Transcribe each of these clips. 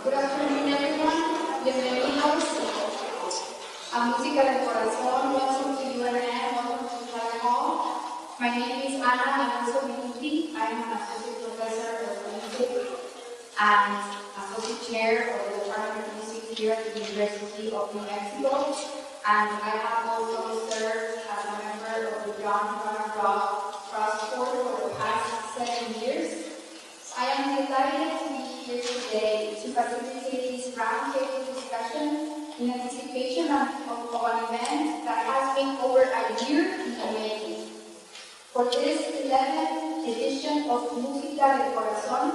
Good afternoon, everyone. Bienvenidos a Música del Corazón. Welcome to UNM. Welcome to Choral Hall. My name is Alonso-Minutti. I am an associate professor of music and associate chair of the Department of Music here at the University of New Mexico. And I have also served as a member of the John Rock Trust Board for the past 7 years. I am delighted to be here today to facilitate this roundtable discussion in anticipation of an event that has been over a year in the making. For this 11th edition of Música del Corazón,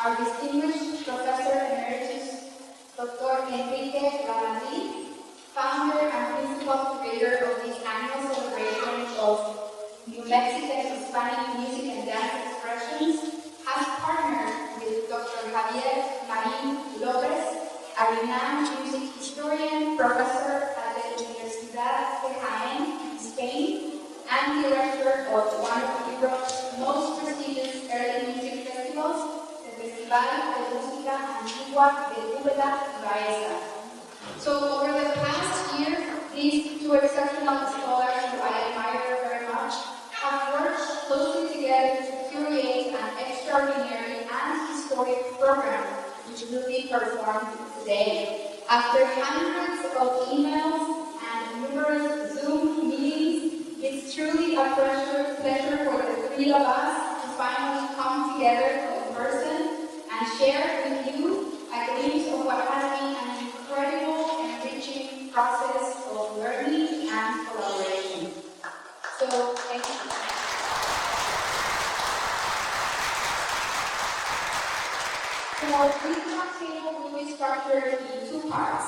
our distinguished Professor Emeritus Dr. Enrique Lamadrid, founder and principal curator of this annual celebration of New Mexican Hispanic music and dance expressions, has partnered with Dr. Javier Marín-López, a renowned music historian, professor at the Universidad de Jaén in Spain, and director of one of Europe's most prestigious early music festivals, the Festival de Música Antigua de Úbeda y Baeza. So over the past year, these two exceptional scholars who I admire very much have worked closely together to curate an extraordinary and historic program which will be performed today. After hundreds of emails and numerous Zoom meetings, it's truly a pleasure for the three of us to finally come together in person and share with you a glimpse of what has been an incredible, enriching process of learning and collaboration. So, thank you. Our brief table will be structured in two parts.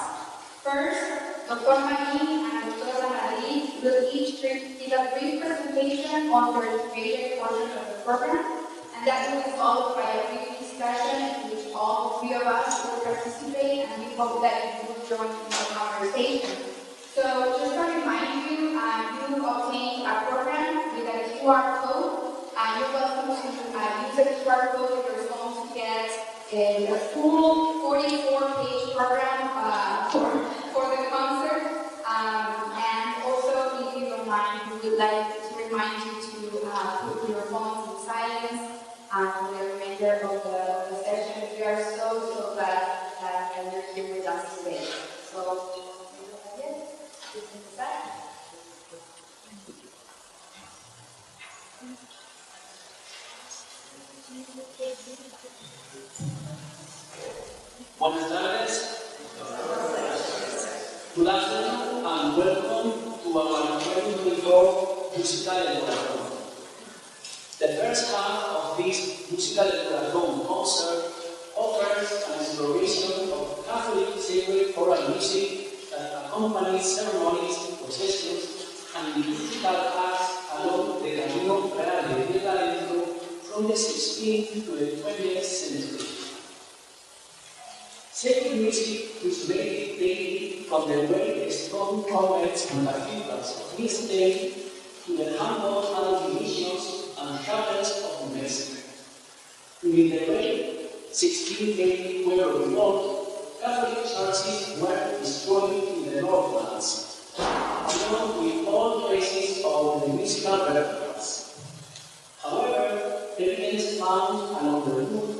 First, Dr. Marín and Dr. Lamadrid will each give a brief presentation on their creative portion of the program, and that will be followed by a brief discussion in which all three of us will participate, and we hope that you will join in the conversation. So, just to remind you, you obtained a program with a QR code. You're welcome to use the QR code with your phone to get the full 44-page program for the concert. And also, if you don't mind, we would like to remind you to put your phones in silence for the remainder of the session. We are so glad that you're here with us today. So, Buenas tardes. Good afternoon and welcome to our 2024 Música del Corazón. The first half of this Música del Corazón concert offers an exploration of Catholic sacred choral music that accompanies ceremonies, processions, and liturgical acts along the Camino Real de Tierra Adentro from the 16th to the 20th century. Sacred music resonated daily from the great stone convents and cathedrals of this day to the humble adult missions and chapels of New Mexico. During the great 1680 Pueblo Revolt, Catholic churches were destroyed in the Northlands, along with all traces of the musical repertoires. However, evidence found along the route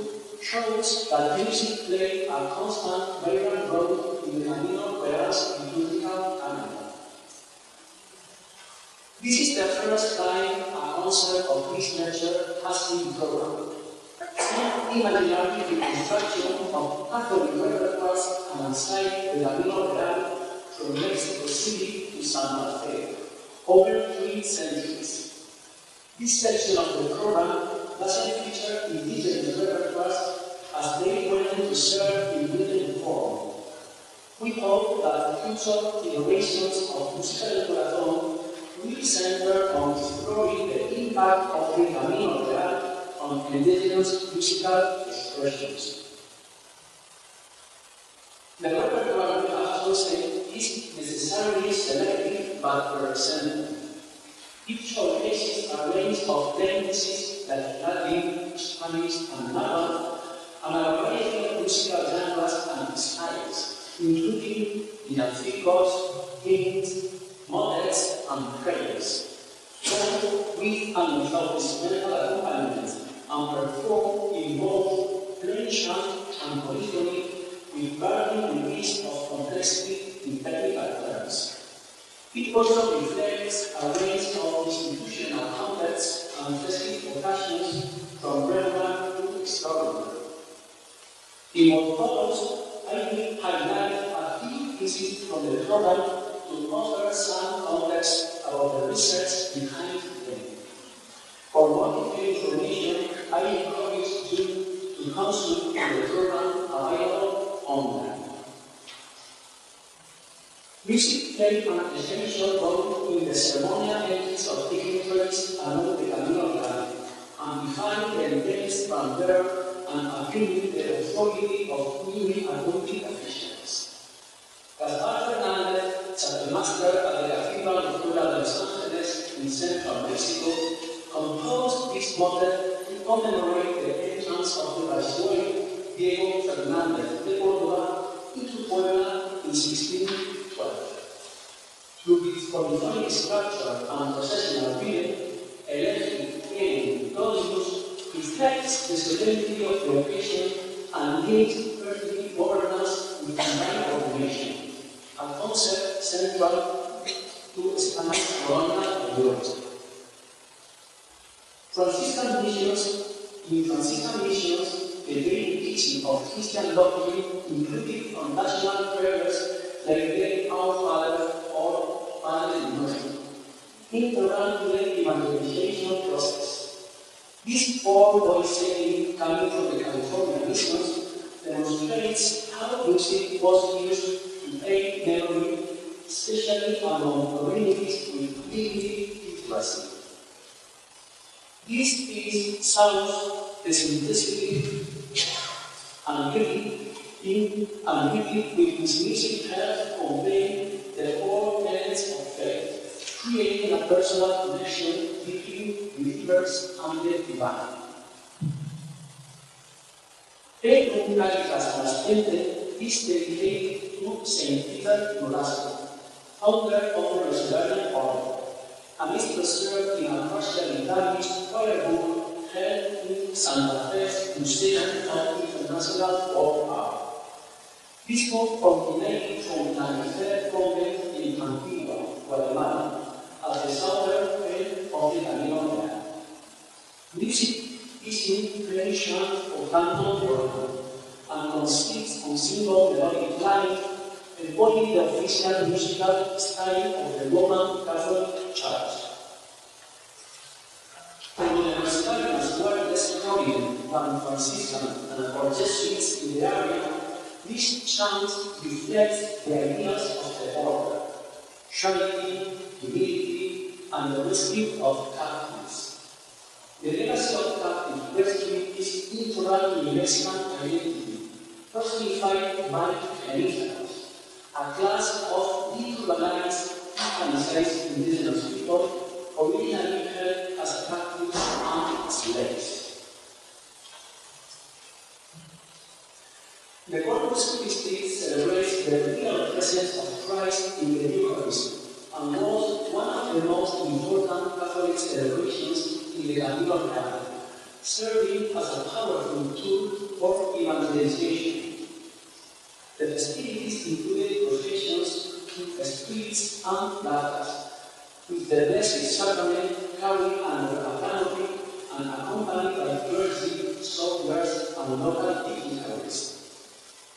shows that music played a constant vibrant role in the Camino Real's liturgical calendar. This is the first time a concert of this nature has been programmed. Some imaginary reconstruction of Catholic repertoires alongside the Camino Real from Mexico City to Santa Fe over 3 centuries. This section of the program doesn't feature indigenous repertoires as they went to serve in written form. We hope that future iterations of Música del Corazón will center on exploring the impact of the Camino Real on indigenous musical expressions. The repertoire we have chosen is necessarily selective but representative. It showcases a range of tendencies like Latin, Spanish, and Nahuatl, and a variety of musical genres and villancicos, hymns, models, and prayers, all with and without instrumental accompaniment, and performed in both plain chant and polyphony with varying degrees of complexity in technical terms. It also reflects a range of institutional contexts and festive occasions from relevant to extraordinary. In what follows, I will highlight a few pieces from the program to offer some context about the research behind them. For more detailed information, I encourage you to consult the program available online. Music played an essential role in the ceremonial ethics of dignitaries along the Camino Real, amplifying the intense grandeur and affirming the authority of newly appointed officials. Gaspar Fernández, chapelmaster at the Cathedral of Pueblo Revolt in central Mexico, composed this motet to commemorate the entrance of the Viceroy Diego Fernández de Córdoba into Puebla in 1612. Through its polyphonic structure and processional rhythm, electric piano Dominus reflects the solemnity of the occasion and gives earthly governance with divine coordination, a concept central to Spanish colonial ideology. In Franciscan missions, the daily teaching of Christian doctrine included foundational prayers like the Our Father or Padre Nuestro, integral to the evangelization process. This four-voice setting coming from the California missions demonstrates how music was used to aid memory, especially among communities with limited literacy. This piece sounds the simplicity and beauty with his music helps convey the four tenets of faith, creating a personal connection between believers and the divine. El Cálitas Trascendente is dedicated to Saint Peter Nolasco, founder of the Rosarian Order, and is preserved in a partially damaged choir book held in Santa Fe's Museum of International Folk Art. This book originated from an Ifer convent in Antigua, Guatemala, at the southern end of the Camino Real. Music is in plain chant or canto organ, and consists on single melodic line, embodying the official musical style of the Roman Catholic Church. Although the Rosarians were less prominent than Franciscan or Jesuits in the area, this chant reflects the ideas of the order: charity, humility, and the rescue of captives. The legacy of captive rescue is integral to Mexican identity, personified by Mexicanos, a class of decolonized, Hispanicized indigenous people originally held as captives and slaves. The Corpus Christi celebrates the real presence of Christ in the Eucharist and was one of the most important Catholic celebrations in the Camino Real, serving as a powerful tool for evangelization. The festivities included processions through the streets and plazas, with the Blessed Sacrament carried under a canopy and accompanied by clergy, soldiers, and local dignitaries.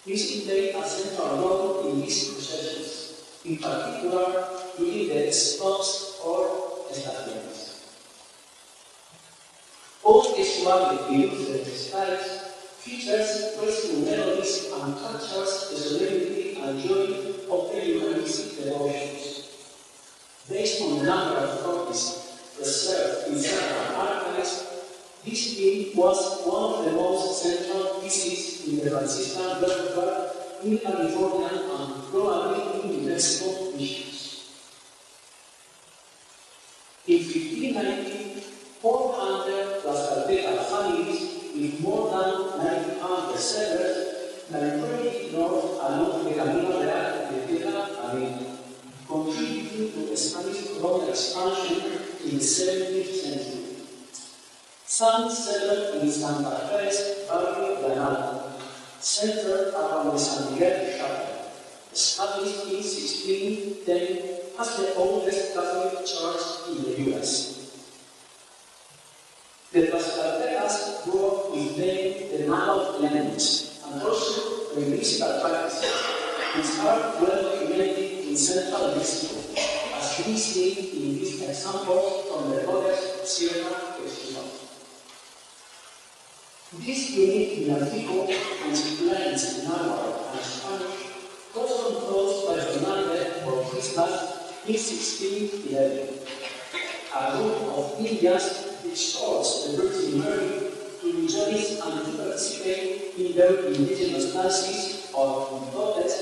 Music played a central role in these processions, in particular during the stops or estaciones. Audiovisual Credits features graceful melodies and captures the solemnity and joy of the Eucharistic devotions. Based on the number of copies preserved in several archives, this film was one of the most central pieces in the Franciscan repertoire in California and probably in New Mexico missions. In 1590, 400 Tlaxcalteca families with more than 900 settlers migrated north along the Camino Real de Tierra Madrid, contributing to Spanish colonial expansion in the 17th century. Some settled in Santa Fe's barrio Granada, centered around the San Miguel chapel, established in 1610 as the oldest Catholic church in the U.S. The Pastorela brought with them the map of language and also the musical practices, which are well documented in central Mexico, as we see in this example from the Rodrigo Sierra Festival. This unique villancico, which blends Nahuatl and Spanish, was composed by Fernández for Christmas in 1611. A group of Indians extols the Virgin Mary to rejoice and to participate in their indigenous dances of protest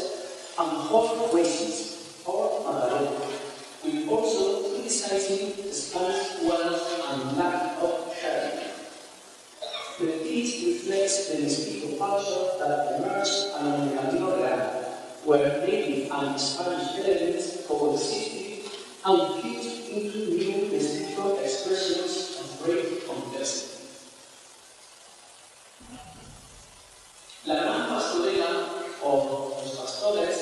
and folk races or Madalena, with also criticizing the Spanish wealth and lack of charity. The piece reflects the mestizo culture that emerged along the Camino Real, where native and Spanish elements coexisted and fused into new mestizo expressions of great complexity. La Gran Pastorela, or Los Pastores,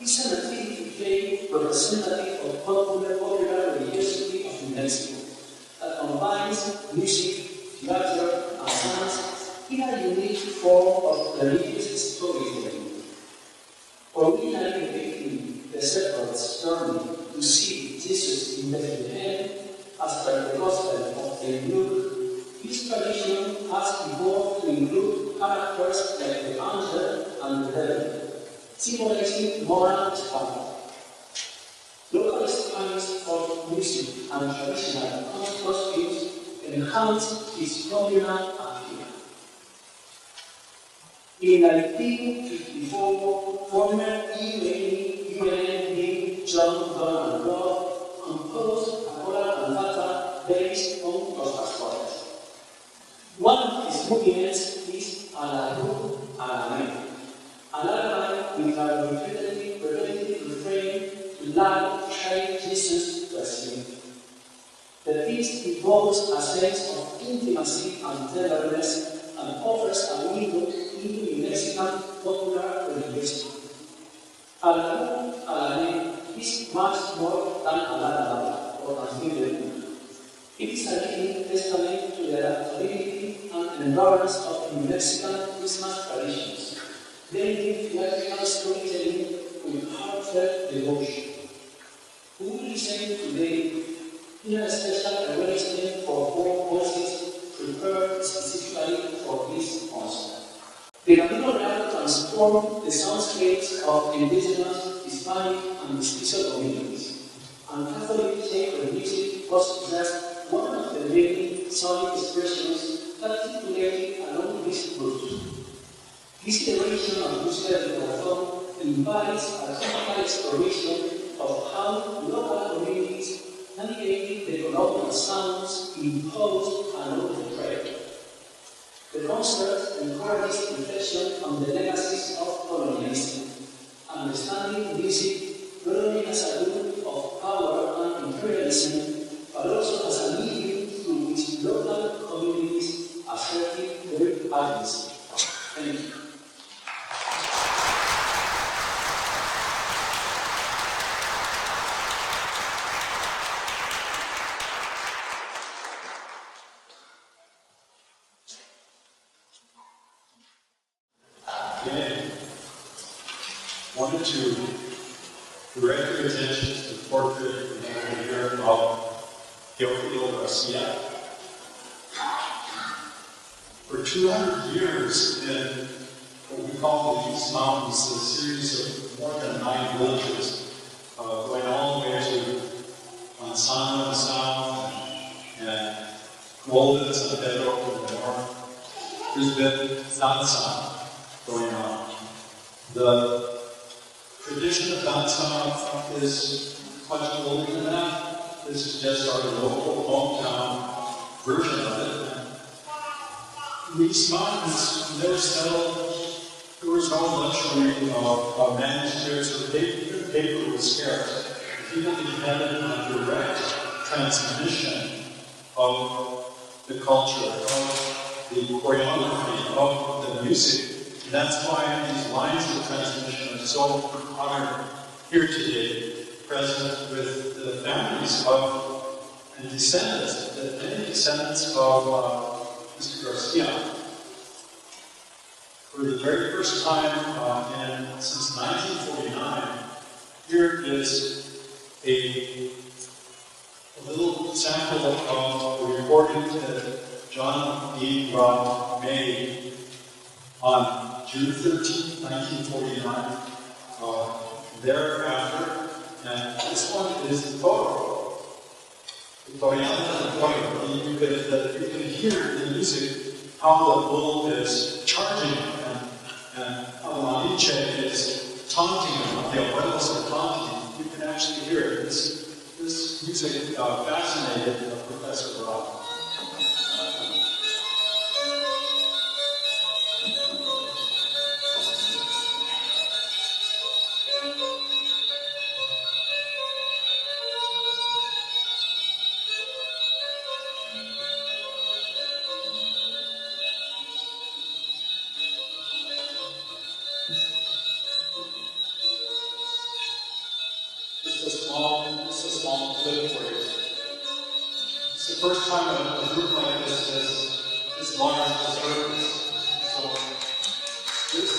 is an activity play representative of popular religiosity of Mexico that combines music, theater, and dance in a unique form of religious storytelling. Originally depicting the shepherds' journey to see Jesus in Bethlehem as per the Gospel of the Luke, this tradition has evolved to include characters like the angel and the devil, symbolizing moral struggle. Local Spanish folk music and traditional costumes enhance his nominal appeal. In 1954, former UN John Donald Roth composed a choral cantata based on Los Pastores. One of his movements is a la rue a la main, a lullaby with a repetitive refrain to loud shake Jesus to sleep. The piece involves a sense of intimacy and tenderness and offers a window into Mexican popular religiosity. A la rue a la main is much more than a lullaby or a hymn. It is a living testament to the adaptability and endurance of New Mexican Christmas traditions, blending theatrical storytelling with heartfelt devotion. We will listen today in a special arrangement for 4 voices prepared specifically for this concert. The Camino Real transformed the soundscapes of indigenous, Hispanic, and mestizo communities, and Catholic sacred music was just one of the many sonic expressions that circulated along these routes. This iteration of Música del Corazón embodies a critical exploration of how local communities navigated the colonial sounds imposed along the trail. The concert encourages reflection on the legacies of colonialism, understanding music not only as a tool of power and imperialism, but also as a medium through which local communities asserted their agency. Thank you. Okay. Wanted to direct your attention to the portrait we have here of Jerónimo de Aliseda. For 200 years in what we call these mountains, a series of more than 9 villages, going all the way to Manzano in the south and Golden and San Pedro in the north. There's been danza going on. The tradition of danza is much older than that. This is just our local hometown version of it. These mountains, they're settled There was no luxury of manuscripts, or paper was scarce. People depended on direct transmission of the culture, of the choreography, of the music. And that's why these lines of transmission are so honored here today, present with the families of and descendants, many descendants of Mr. Garcia. For the very first time since 1949, here is a little sample of a recording that John E. Robb made on June 13, 1949. Thereafter, and this one is the photo. You can hear in the music how the bull is charging and how the Malinche is taunting him, the abuelos are taunting. You can actually hear it. This music fascinated Professor Robb. Just a small clip for you. It's the first time a group like this has this large disturbance. So this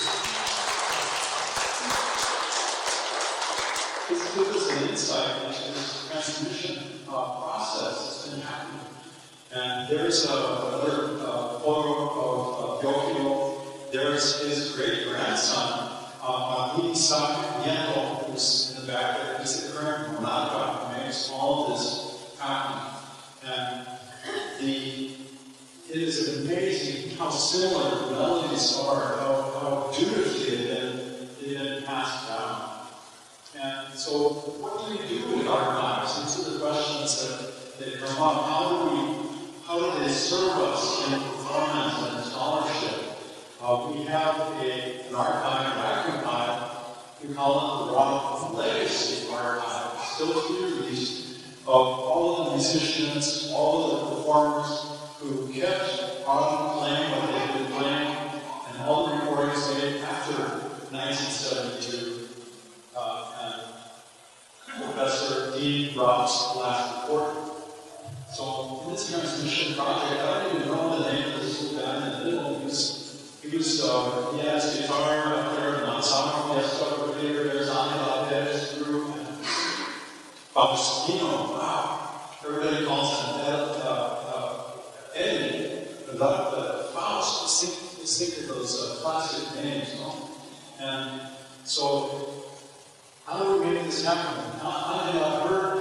gives us an insight into this transmission process that's been happening. And there's another photo of Yokio. There's his great-grandson, Sacramental, who's in the back there. He's the current monarch who makes all of this happen. And it is amazing how similar the melodies are, how dutifully they've been passed down. And so, what do we do with our lives? These are the questions that come up. How do they serve us in performance and scholarship? We have an archive, an archive. We call it the Rock Legacy Archive, still to be released, of all of the musicians, all of the performers who kept on playing what they've been playing, and all the recordings made after 1972. And Professor D. Robb's last report. So, in this transmission project, I don't even know the name of this little band in the middle. He has guitar up there, and ensemble, he has stuff here, there's Lopez group, and Faustino, wow. Everybody calls him Eddie, but Faust, just think of those classic names, no? And so, how do we make this happen? I have heard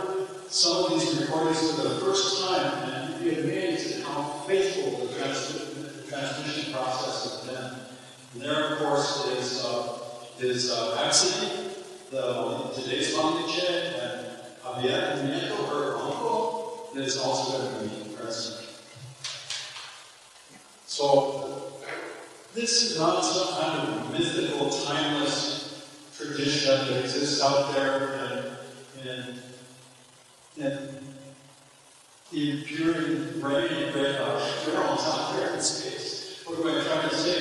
some of these recordings for the first time, and you'd be amazed at how faithful the transmission process has been. And there, of course, is Axel, today's Malinche, and Javier, her uncle, is also going to be present. So, this is not some kind of mythical, timeless tradition that exists out there in the enduring reign of realms out there in space. What am I trying to say?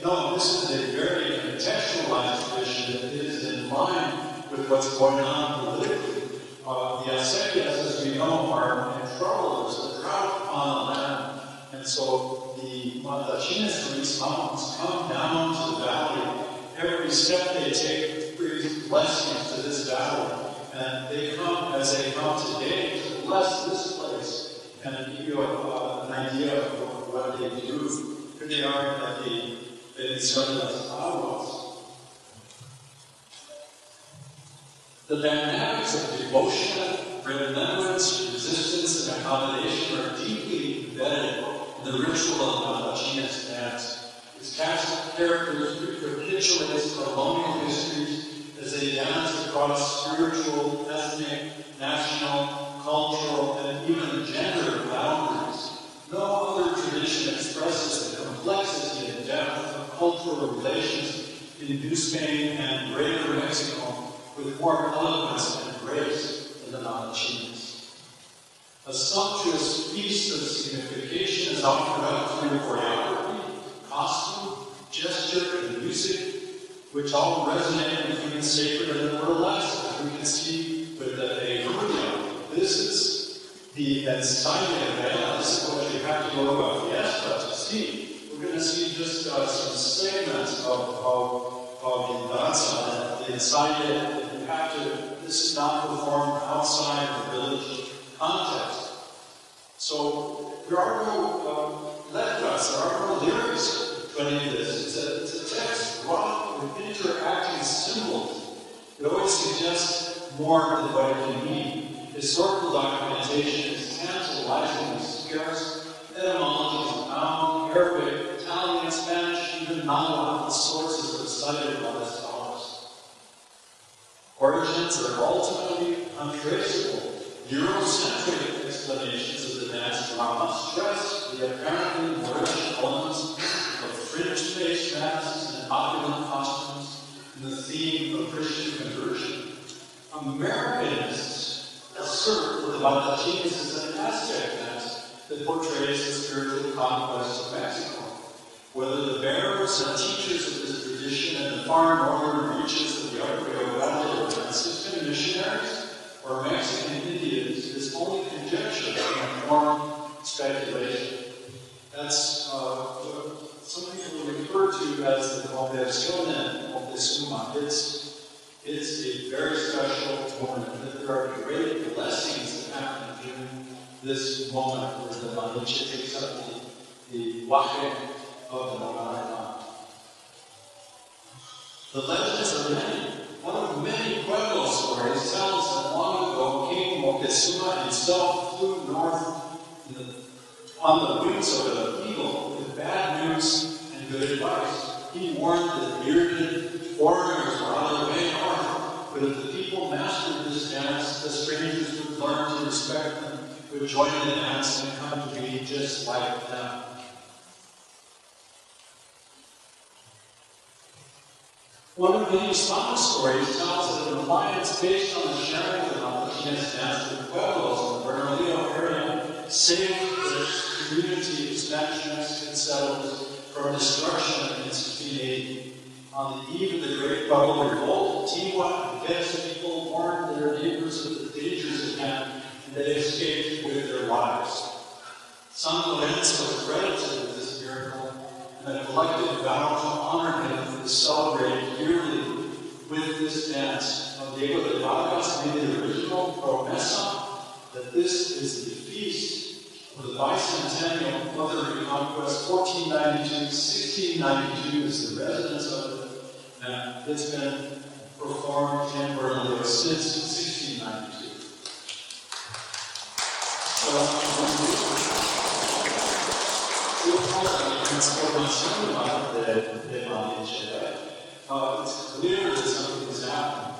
No, this is a very contextualized tradition that is in line with what's going on politically. The Acequias, as we know, are in trouble. There's a drought on the land. And so the Matachines from these mountains come down to the valley. Every step they take brings blessings to this valley. And they come, as they come today, to bless this place and give you an idea of what they do. Here they are at the Bendiciones Aguas. The dynamics of devotion, remembrance, resistance, and accommodation are deeply embedded in the ritual of the Matachines dance. Its cast of characters recapitulates colonial histories as they dance across spiritual, ethnic, national, cultural, and even gender boundaries. No other tradition expresses the complexity and depth of cultural relations in New Spain and Greater Mexico with more eloquence and grace than the Matachines. A sumptuous feast of signification is offered up through choreography, costume, gesture, and music, which all resonate between the sacred and the burlesque, as we can see with the Eguria. This is the ensayo. This is what you have to go to a fiesta to see. We're going to see just some segments of the danza, the ensayo. You have to. This is not performed outside the village context. So there are no letras, there are no lyrics to any of this. It's a text wrought with interacting symbols. It always suggests more than what it can mean. Historical documentation is tantalizingly scarce. Etymologies abound. Arabic, Italian, Spanish, even non-Latin sources are cited by the scholars. Origins are ultimately untraceable. Eurocentric explanations of the dance drama stress the apparently Moorish elements of fringe-faced masks and opulent costumes and the theme of Christian conversion. Americanists assert that the Matachines is an Aztec dance that portrays the spiritual conquest of Mexico. Whether the bearers and teachers of this tradition in the far northern reaches of the Rio Grande were Franciscan missionaries or Mexican Indians is only conjecture and informed speculation. That's what some people refer to as the conversión en Moctezuma. It's a very special moment. There are great blessings that happen during this moment where the Malinche takes up the waje of the Marian. The legends are many. One of many Pueblo stories tells that long ago King Moctezuma himself flew north on the wings of an eagle with bad news and good advice. He warned that bearded foreigners were on their way north, but if the people mastered this dance, the strangers would learn to respect them, would join in the dance and come to be just like them. One of many Spanish stories tells that an alliance based on the sharing of the Matachines dance with Pueblos in the Bernalillo area saved the community of Spanish Mexican settlers from destruction in 1680. On the eve of the Great Pueblo Revolt, Tiwa and Guest people warned their neighbors of the dangers at hand, and they escaped with their lives. San Lorenzo is credited with this miracle, and a collective vow to honor him is celebrated yearly with this dance. Diego de Vargas made the original promesa that this is the feast of the bicentennial of the Reconquest, 1492. 1692 is the residence of it, and it's been performed in Bernalillo since 1692. Transformación de Marín-López. It's clear that something is happening.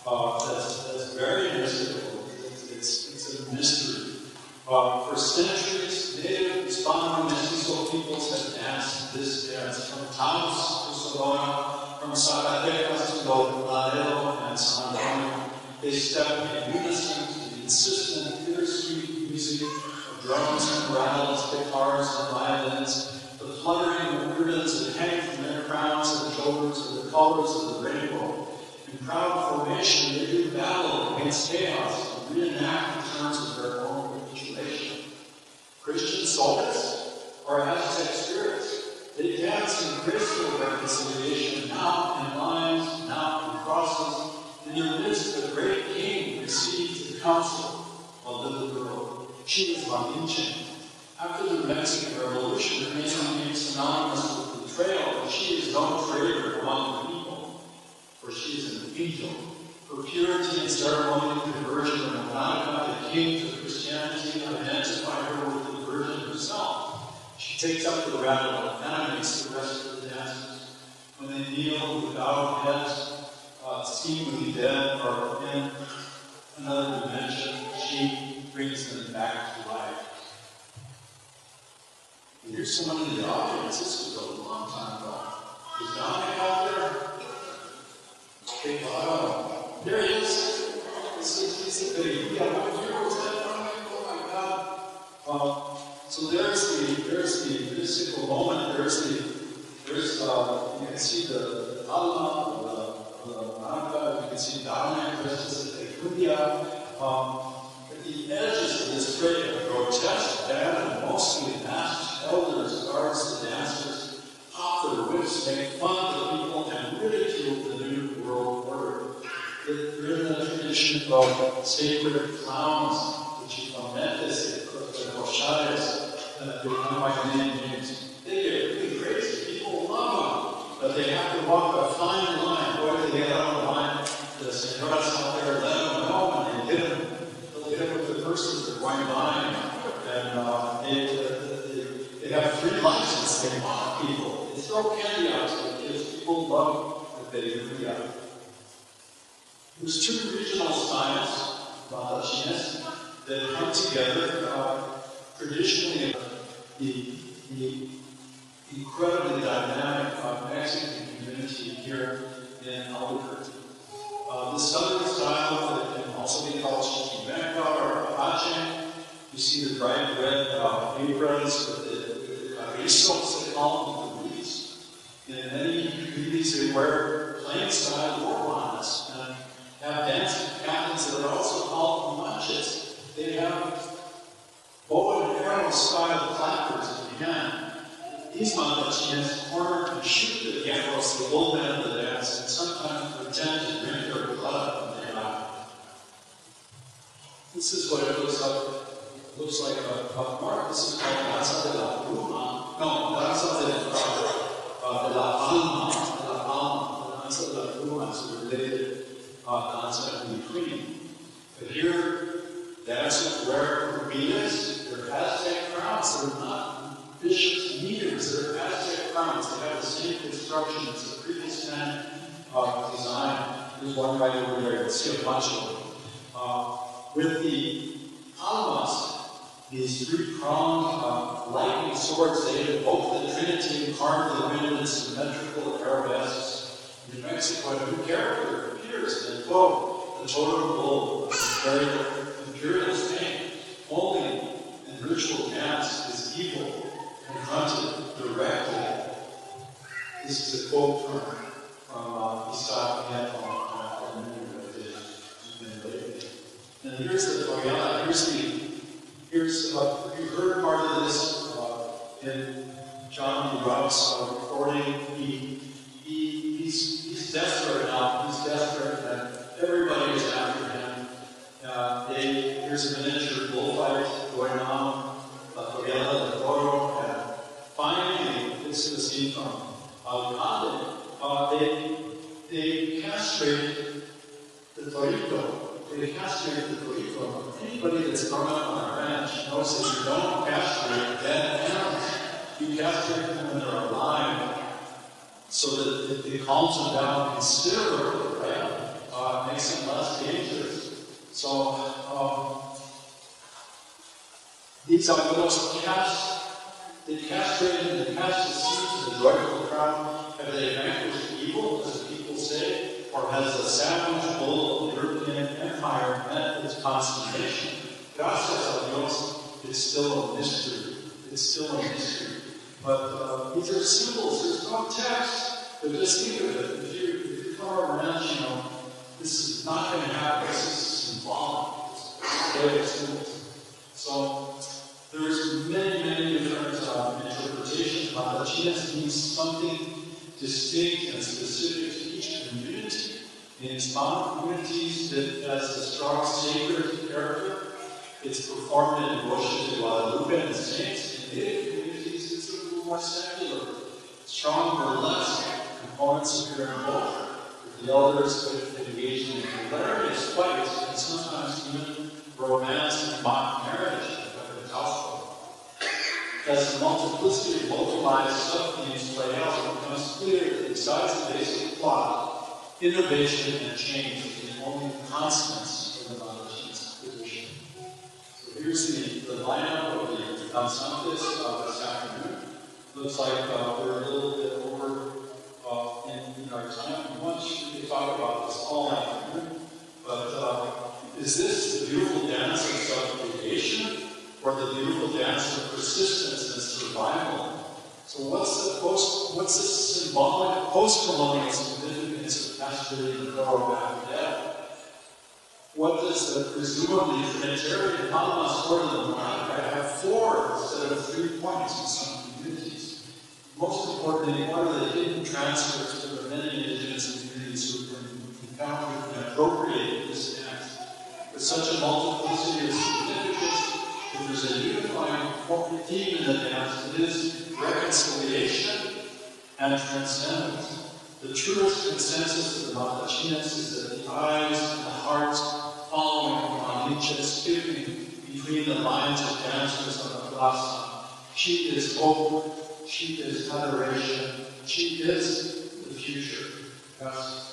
That's very mystical. It's a mystery. For centuries, native Hispano Mestizo peoples have danced this dance from Taos to Sonora, from Zacatecas to Laredo and San Antonio. They step in unison to the insistent, bittersweet music of drums and rattles, guitars and violins, the fluttering of ribbons that hang from their crowns and shoulders of the colors of the rainbow. In proud formation, they do battle against chaos and reenact the terms of their own capitulation. Christian souls or Aztec spirits, they dance in graceful reconciliation, now in lines, now in crosses. In their midst, the great king receives the counsel of the little girl. She is Malinche. After the Mexican Revolution, her name became synonymous with betrayal, and she is no traitor among the people, for she is an angel. Her purity and ceremonial conversion of Monaca, the king to Christianity, identify her with the Virgin herself. She takes up the rattle and animates the rest of the dancers. When they kneel with bowed heads, seemingly dead or in another dimension, she brings them back to life. And here's someone in the audience. This was a long time ago. Is Dominic out there? Okay, there he is. This is a video. Yeah, what year was that from? Oh my God. So there's the mystical moment. There's you can see the alma, the manca, you can see Dharma, Christus, the Cumbia. At the edges of this fray are grotesque, bad, and mostly masked elders, guards, the dancers, pop their whips, make fun of the people, and ridicule the new world order. They're in the tradition of sacred clowns, which is from Memphis, the Roshades, that they come by many names. They get really crazy. People love them, but they have to walk a fine line. Boy, they get out of the line. The senoras out there let them know, and they hit them. They'll hit them with the purses they're going by, and they have free license. They mock people. They throw candy out to the kids. People love what they do. There's two regional styles, Matachines, that come together. Traditionally, the incredibly dynamic Mexican community here in Albuquerque. The southern style that can also be called Chichimeca or Apache. You see the bright red aprons with the carrizos, they call them, the wreaths. In many communities, they wear plain style war bonnets and have dancing captains that are also called manches. They have bow and arrow style clappers at the end. These Matachines corner and shoot the guerreros, the old men of the dance, and sometimes pretend to drink their blood when they die. This is what it looks like. It looks like a mark. This is called Danza de la Pluma. No, Danza de la Palma. The Danza de la Pluma is a related danza in between. But here, dancers wear rubiles. They're Aztec crowns. They're not bishops' meters. They're Aztec crowns. They have the same construction as the previous kind of design. There's one right over there. You'll see a bunch of them. With the almas, these three-pronged lightning swords, they evoke the Trinity and carve the wind in symmetrical arabesques. In Mexico, a new character appears in the totem bull, very imperial Spain. Only in ritual dance is evil confronted directly. This is a quote from Isaac Nieto on and here's the Tocotín. Here's you heard part of this in John Rout's recording. He's desperate now. He's desperate, and everybody is after him. Here's a miniature bullfight going on, Tocotín del Toro, and finally, this is a scene from Albuquerque. They castrated the torito. They castrate the torito. Anybody that's grown up on a ranch knows that you don't castrate dead animals. You castrate them when they're alive, so that it calms them down considerably, right? Makes them less dangerous. So these abuelos they castrated and cast the seeds of the joyful crowd. Have they vanquished evil, as the people say? Or has the savage bull of the European Empire met its consummation? Gracias a Dios, it's still a mystery. It's still a mystery. But these are symbols, there's no text. But just think of it. If you come around, this is not going to happen. This is symbolic. It's very symbols. So there's many different interpretations. Matachines means something distinct and specific to each community. In Hispanic communities, it has a strong sacred character. It's performed in devotion to Guadalupe and the saints. In Native communities, it's a little more secular. Strong burlesque components appear in both. The elders could engage in hilarious fights and sometimes even romance and mock marriage in the gospel. As the multiplicity of localized sub-themes play out, it becomes clear that besides the basic plot, innovation and change are the only constants in the Matachines tradition. So here's the lineup of the danzantes this afternoon. Looks like we're a little bit over in our time. We want you we could talk about this all afternoon, but is this the beautiful dance of self-creation or the beautiful dance of persistence and survival? So what's the symbolic post-colonial significance of castrating the girl after death? What does the presumably Trinitarian Palamas Order of America have 4 instead of 3 points in some communities? Most importantly, what are the hidden transfers to the many indigenous communities who can encounter and appropriate this dance with such a multiplicity of significance? If there's a unifying theme in the dance, it is reconciliation and transcendence. The truest consensus of the Matachines is that the eyes and the hearts following on each skipping between the lines of dancers on the plaza. She is hope, she is adoration, she is the future. Yes.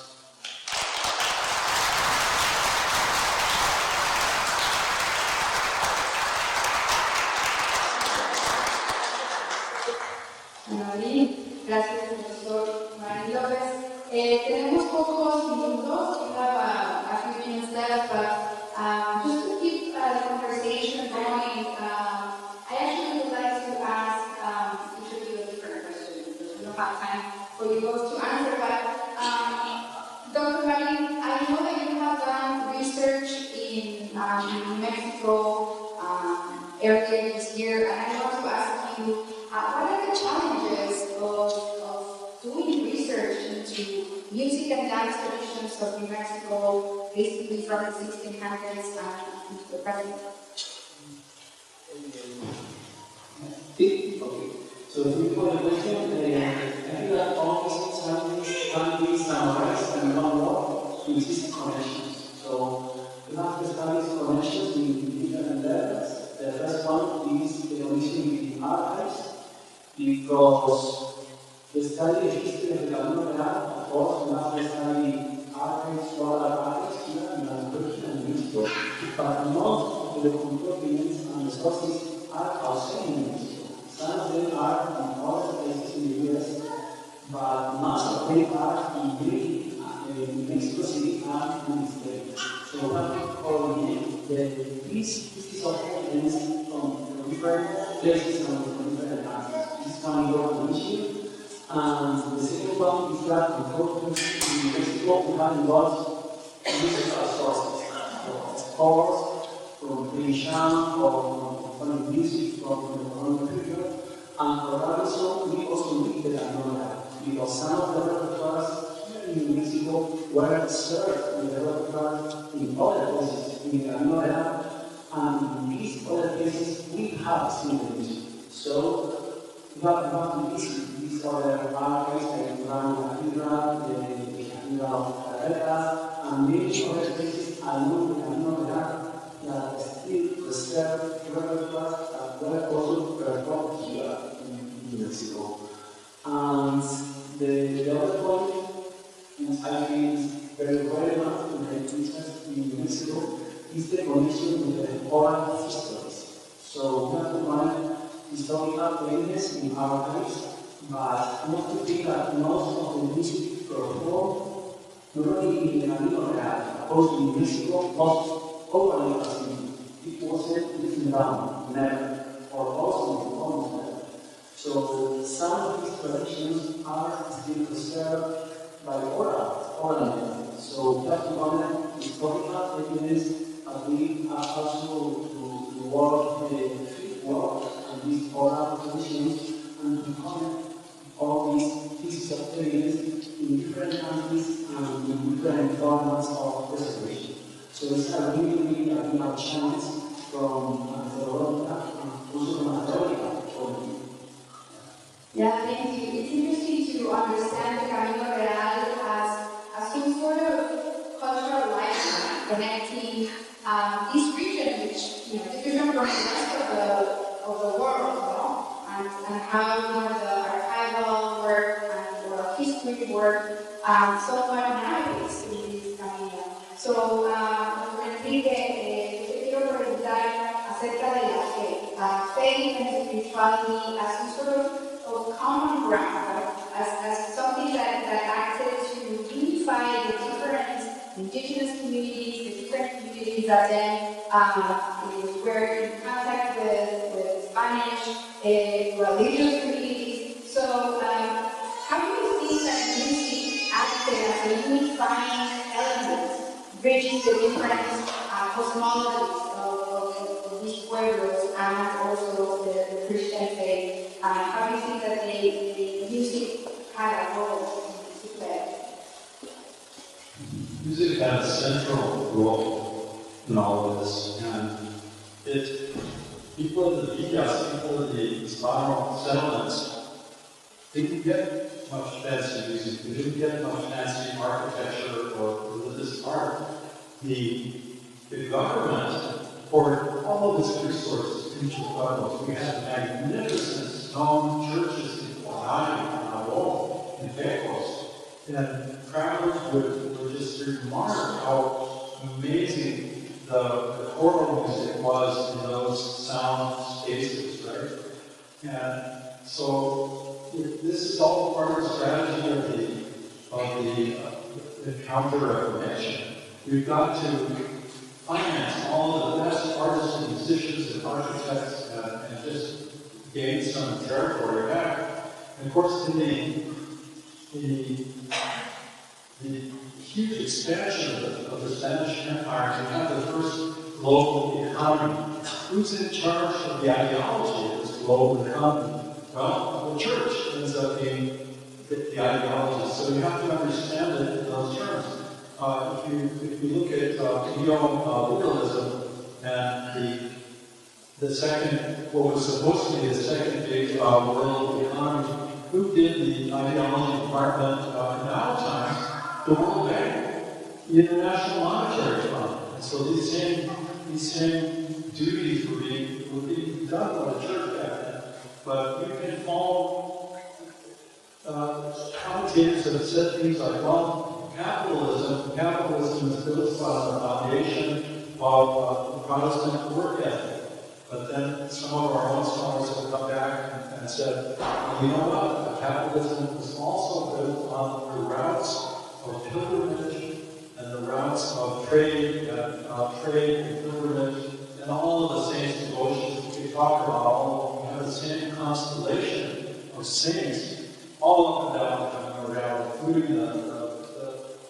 Marín, gracias profesor Marín-López. Tenemos pocos minutos, a few minutes left, but just to keep the conversation going, I actually would like to ask each of you a different question because we don't have time for you both to answer. But Dr. Marín, I know that you have done research in Mexico earlier this year, and I want to ask you, what are the challenges of doing research into music and dance traditions of New Mexico, basically from the 1600s into the present? Okay. So if you call the question, I think that all these challenges can be summarized in one word: to existing connections. So you have to establish connections in different levels. The first one is the connection with the archives, because the study of history of the Camino Real, of course, we have to study archives, oral archives here in Albuquerque and Mexico, but most of the documents and the sources are outside in Mexico. Some of them are in other places in the US, but most of them are in Mexico City and in the States. So what we call these pieces of evidence from different places and from different countries. This is one important issue. And the second one is that unfortunately in Mexico we have involved musical sources. Of course, from Christian or from music from the colonial period. And for that reason, we also need the Camino, because some of the repertoires in Mexico were served with the repertoire in other places in the Camino, and in these other places we have seen the music. So we have to visit these other archives like the cathedral, the cathedral of Carreras, and many other places along the Camino that still preserve repertoires that were also performed here in Mexico. And the other point, which I think is very relevant in the interest in Mexico, is the connection with the oral histories. So we have to find historical evidence in archives, but not to think that most of the music performed not only in the Camino Real, but also in Mexico, was openly assumed. It wasn't written down, never, or also almost never. So some of these traditions are still preserved by oral evidence. So we have to find historical evidence, and we are also to work the field work and these oral traditions, and to connect all these pieces of evidence in different countries and in different formats of preservation. So it's a really a big challenge from theological and also from a theological point of view. Yeah, thank you. It's interesting to understand the Camino Real as some sort of cultural lifeline connecting this region, which is different from the rest of the world, and how the archival work and oral history work somewhat nowadays in this Camino. So, Enrique, te quiero preguntar acerca de la fe and spirituality as some sort of common ground, as something that acted to unify the indigenous communities, the different communities that then were in contact with Spanish, religious communities. So how do you think that music acted as a unifying element, bridging the different cosmologies of these pueblos and also the Christian faith? How do you think that the music had a role to play? Music had a central role in all of this, and people in the villas, people in the Hispano settlements, didn't get much fancy music, they didn't get much fancy architecture or religious art. The government poured all of its resources into the pueblos. We had magnificent stone churches in Colonial, in Adobe, in Pecos, and travelers would just remark how amazing the choral music was in those sound spaces, right? And so this is all part of the strategy of the counter-reformation. We've got to finance all of the best artists and musicians and architects and just gain some territory back. And of course, in the huge expansion of the Spanish Empire, we have the first global economy. Who's in charge of the ideology of this global economy? Well, the church ends up being the ideology. So you have to understand it in those terms. If you look at neoliberalism and the second, what was supposed to be the second big world economy, who did the ideology department in our time? The World Bank, the International Monetary Fund. And so these same duties were being done by the church back then. But you can follow commentators that have said things like, well, capitalism is built on the foundation of Protestant work ethic. But then some of our own scholars have come back and said, you know what, capitalism was also built on the routes of pilgrimage and the routes of trade and pilgrimage and all of the saints' devotions that we talk about. We have the same constellation of saints all up and down the Camino Real, including the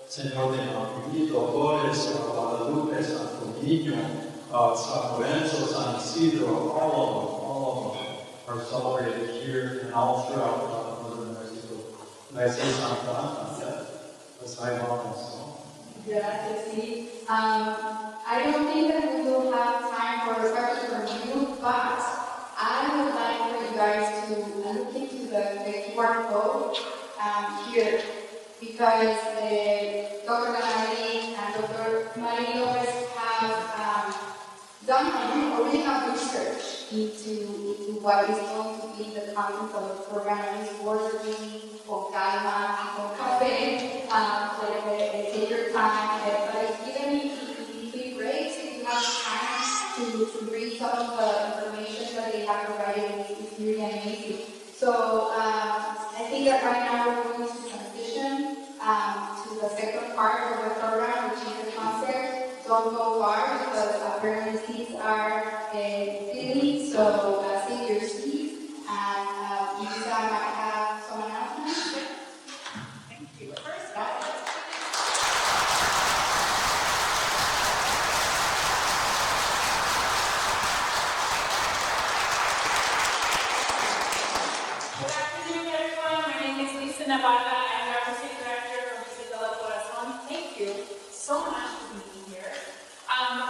Señor de Marín-López, Dolores, Guadalupe, Santo Niño, San Lorenzo, San Isidro, all of them are celebrated here and all throughout northern Mexico. Gracias, Santa Ana. I don't think that we will have time for a question from you, but I would like for you guys to look into the QR code here, because Dr. Marín and Dr. Marín-López have done original research into what is going to be the content of the program. It's working con calma, con café, take your time, but even if it be great, if you have time to read some of the information that they have provided, it's really amazing. So I think that right now we're going to transition to the second part of the program, which is the concert. Don't go far because apparently seats are filling, so save your seats, and Lisa might have some announcements. Thank you. First, guys. Good afternoon, everyone. My name is Lisa Navarra. I'm the Artistic Director for Música del Corazón. Thank you so much for being here.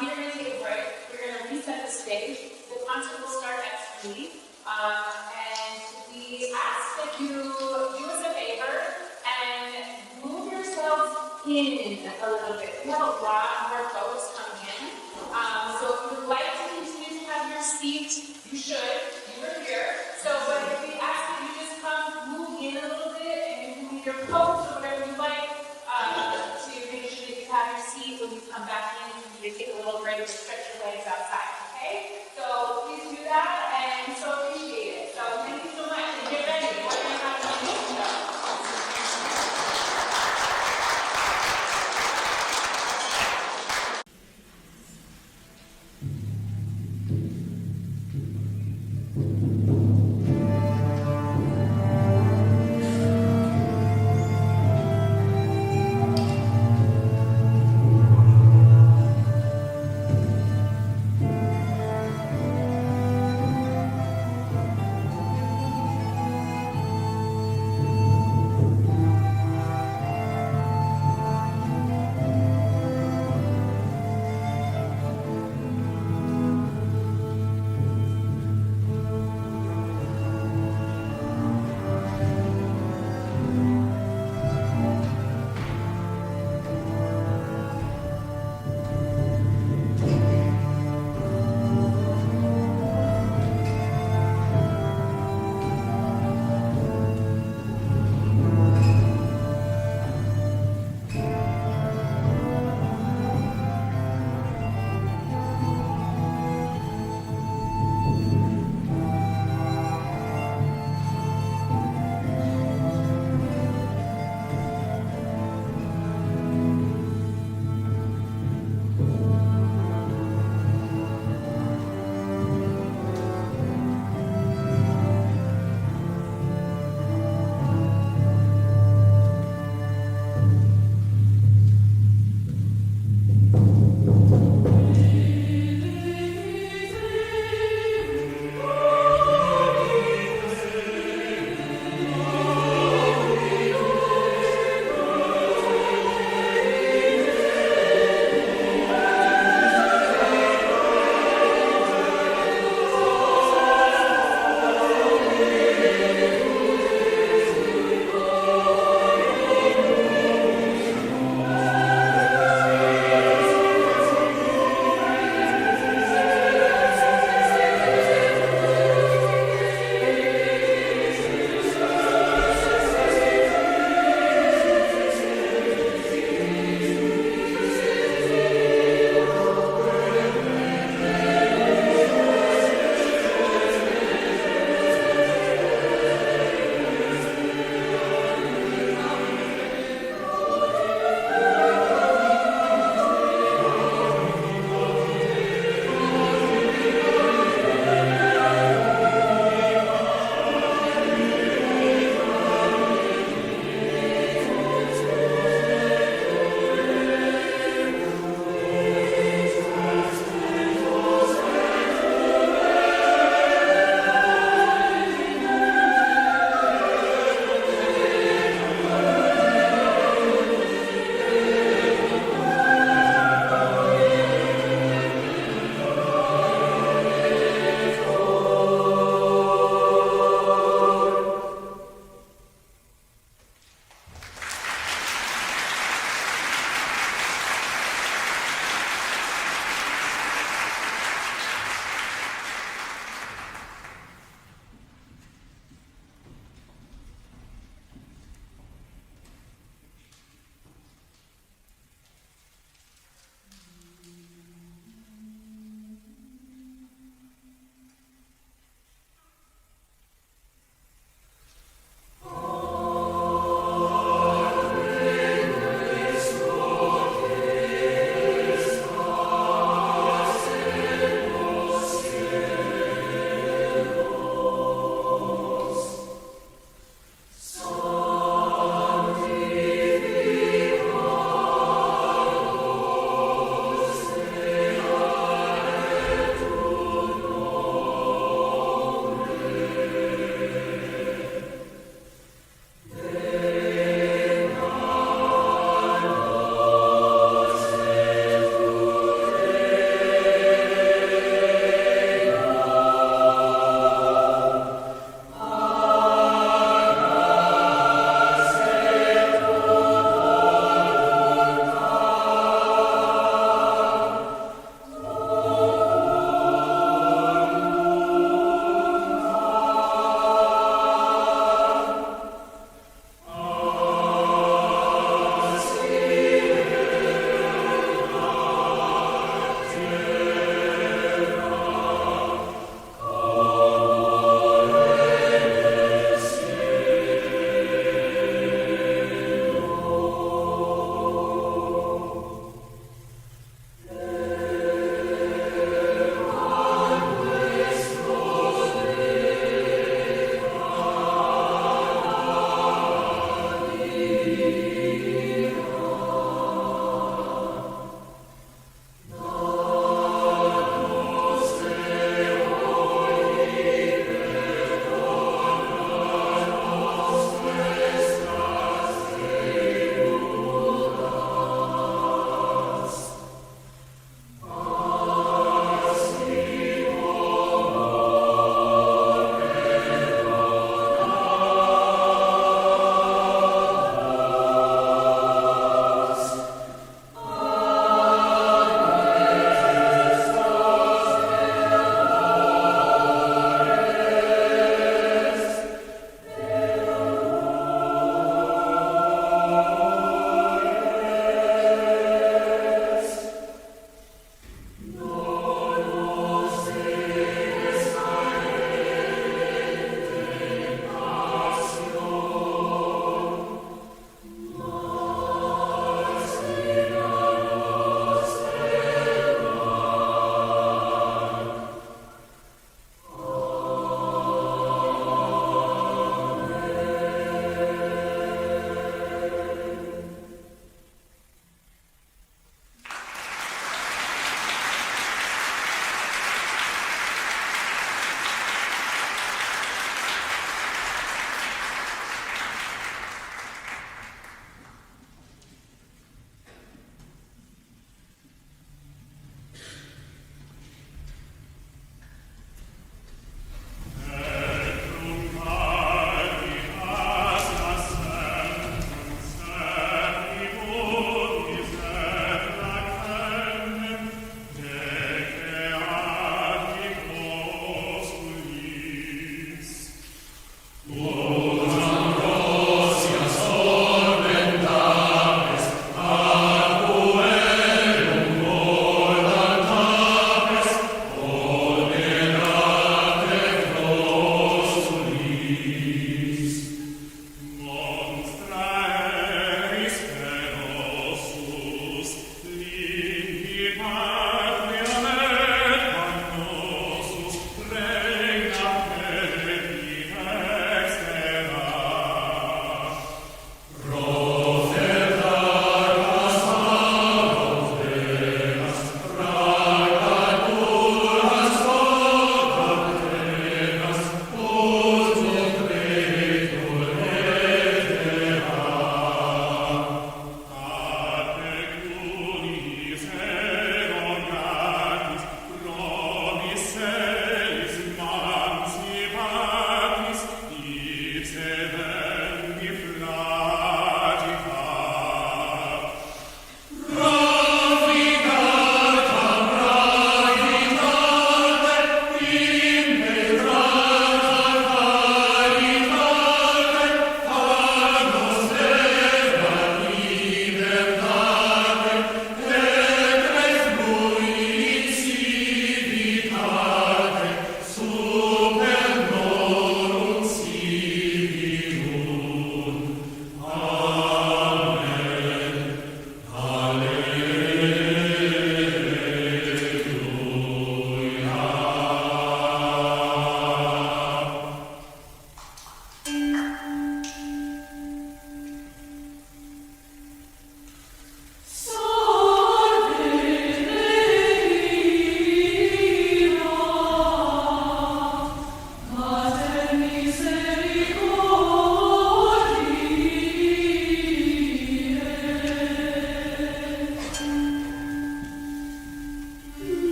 We are going to take a break. We're going to reset the stage. The concert will start at 3. And we ask that you do us a favor and move yourselves in a little bit. We have a lot more folks coming in. So if you would like to continue to have your seat, you should. You are here. So, but if we ask that you just come, move in a little bit, and move your coats or whatever you like, to make sure that you have your seat when you come back in. You take a little break to stretch your legs outside, okay? So please do that, and so appreciate it. So thank you so much, and get ready. We're going to have a music show.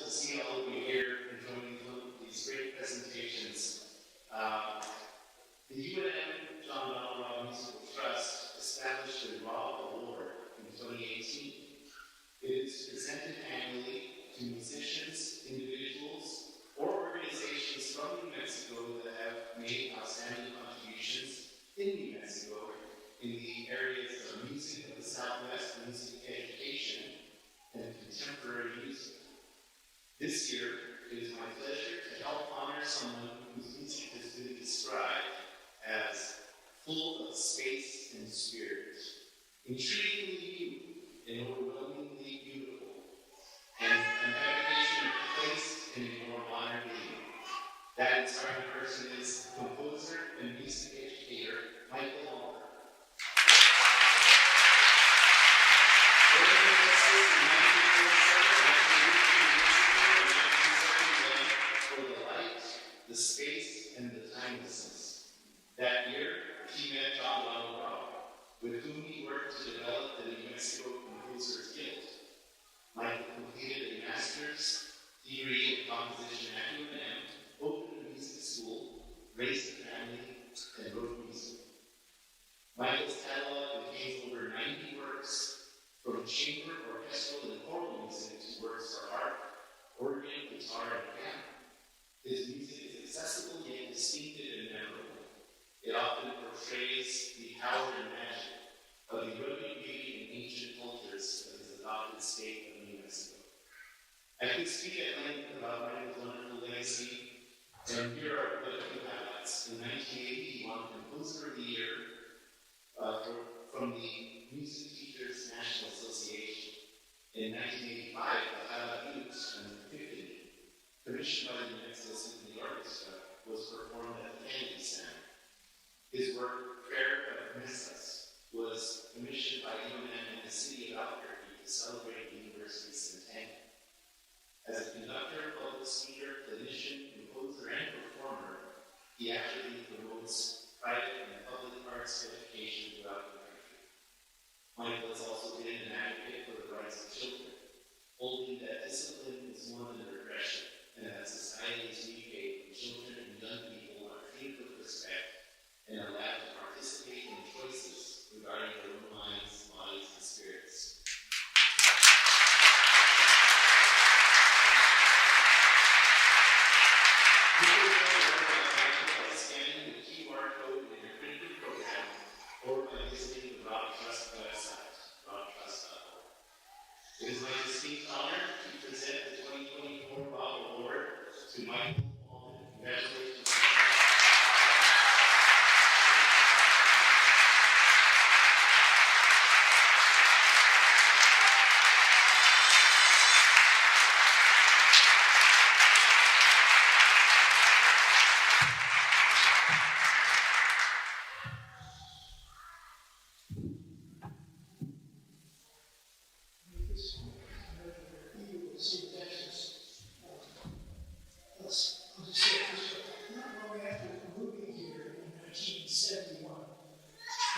to see all of you here enjoying these great presentations. The UNM John Donald Musical Trust established the ROUNDTABLE Award in 2018. It is presented annually to musicians, individuals, or organizations from New Mexico that have made outstanding contributions in New Mexico in the areas of music of the Southwest, music education, and contemporary music. This year, it is my pleasure to help honor someone whose music has been described as full of space and spirit, intriguingly new and overwhelmingly beautiful, and an evocation placed in a more modern meaning. That inspiring person is composer and music educator Michael Hall. For the light, the space, and the timelessness. That year, he met John Donald, with whom he worked to develop the New Mexico Composer's Guild. Michael completed a master's degree in composition at UNM, opened a music school, raised a family, and wrote music. Michael's catalog contains over 90 works, from chamber, orchestral, and choral music to works for harp, organ, guitar, and piano. His music is accessible yet distinctive and memorable. It often portrays the power and magic of the rugged beauty and ancient cultures of his adopted state of New Mexico. I could speak at length about Michael's wonderful legacy, and here are but a few highlights. In 1980, he won Composer of the Year from the Music Teachers National Association. In 1985, the Highlight Youth and the Epiphany, commissioned by the New Mexico Symphony Orchestra, was performed at the Kennedy Center. His work, Prayer of Mesas, was commissioned by UNM and the city of Albuquerque to celebrate the university's centennial. As a conductor, public speaker, clinician, composer, and performer, he actively promotes private and public arts education throughout the country. Michael has also been an advocate for the rights of children, holding that discipline is more than repression, and that society is mediated when children and young people are treated with respect and allowed to participate in choices regarding their own minds, bodies, and spirits. You can learn more about Michael by scanning the QR code in your printed program or by visiting the Rock Trust website, rocktrust.org. It is my distinct honor to present the 2024 Rock Award to Michael Hall. Congratulations.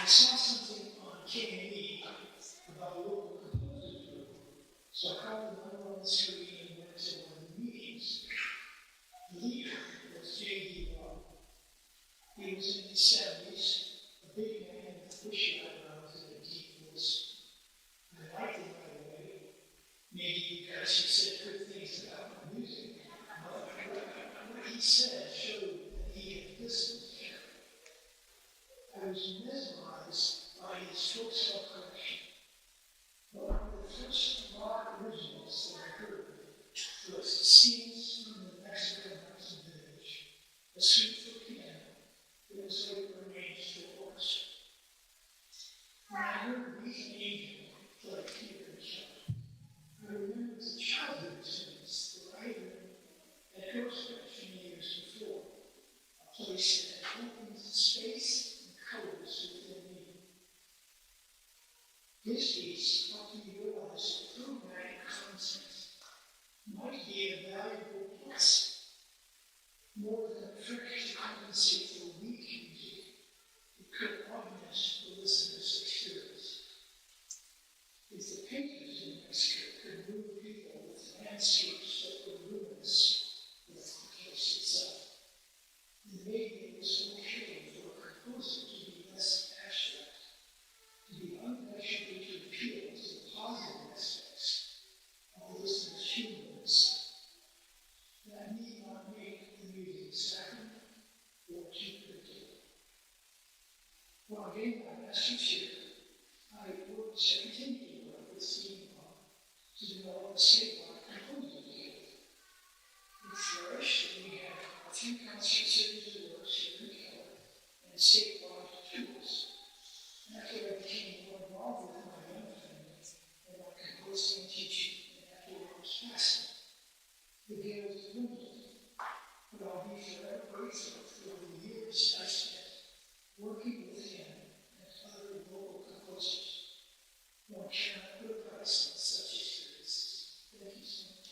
I saw something on K&E about a local composer group, so I called the number on the screen and went to one of the meetings. The leader was J.D. Robb. He was in his 70s, a big man with bushy eyebrows and a deep voice. I liked him right away, maybe because he said good things about my music. What he said showed that he had listened. I was mesmerized by his folk song collection. But one of the first rock originals that I heard was Scenes from the Mexican Mountain Village, a suite for piano that was later arranged for orchestra. When I heard Reach an Angel play here in China, I remembered the childhood tunes that I heard at Ghostwatch years before, a place that had opened space colors within me. This piece helped me realize that programmatic content might be a valuable plus, more than a trick to compensate for weak music. It could augment the listener's experience. If the painters in Mexico could move people with landscapes that were statewide composing guild. We flourished, and we had a few concert series of works here in Keller and statewide tours. After I became more involved with my own family and my composing and teaching, and after I was passing, the guild dwindled. But I'll be forever grateful for the years I spent working with him and other local composers. One cannot put a price on such experiences. Thank you so much.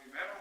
primero.